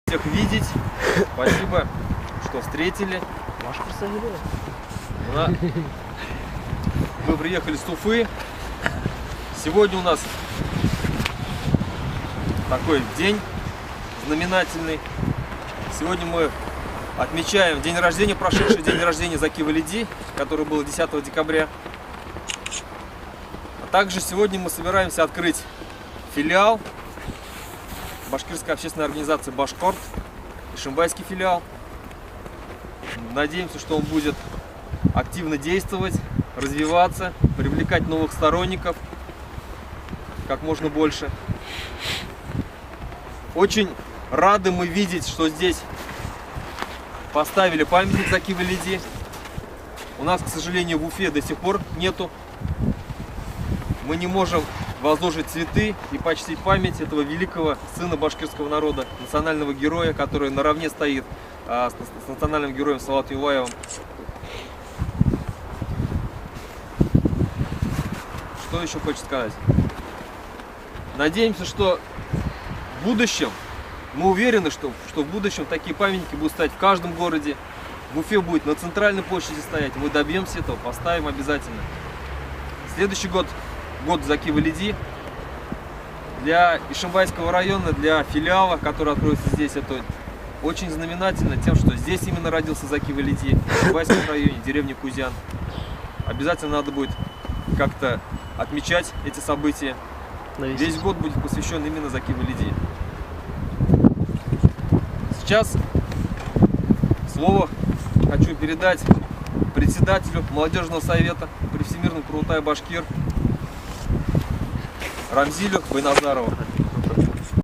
всех видеть. Спасибо, что встретили. Мы приехали с Уфы. Сегодня у нас такой день знаменательный. Сегодня мы отмечаем день рождения, прошедший день рождения Заки Валиди, который был 10 декабря. А также сегодня мы собираемся открыть филиал башкирской общественной организации «Башкорт», ишимбайский филиал. Надеемся, что он будет активно действовать, развиваться, привлекать новых сторонников как можно больше. Очень рады мы видеть, что здесь поставили памятник Заки Валиди. У нас, к сожалению, в Уфе до сих пор нету. Мы не можем возложить цветы и почтить память этого великого сына башкирского народа, национального героя, который наравне стоит с национальным героем Салаватом Юлаевым. Что еще хочется сказать? Надеемся, что в будущем, мы уверены, что в будущем такие памятники будут стоять в каждом городе. В Уфе будет на центральной площади стоять. Мы добьемся этого, поставим обязательно. Следующий год год Заки Валиди. Для Ишимбайского района, для филиала, который откроется здесь, это очень знаменательно тем, что здесь именно родился Заки Валиди, в Ишимбайском районе, деревне Кузян. Обязательно надо будет как-то отмечать эти события. Весь год будет посвящен именно Заки Валиди. Сейчас слово хочу передать председателю молодежного совета при Всемирном Курултае Башкир Рамзилю Байназарову.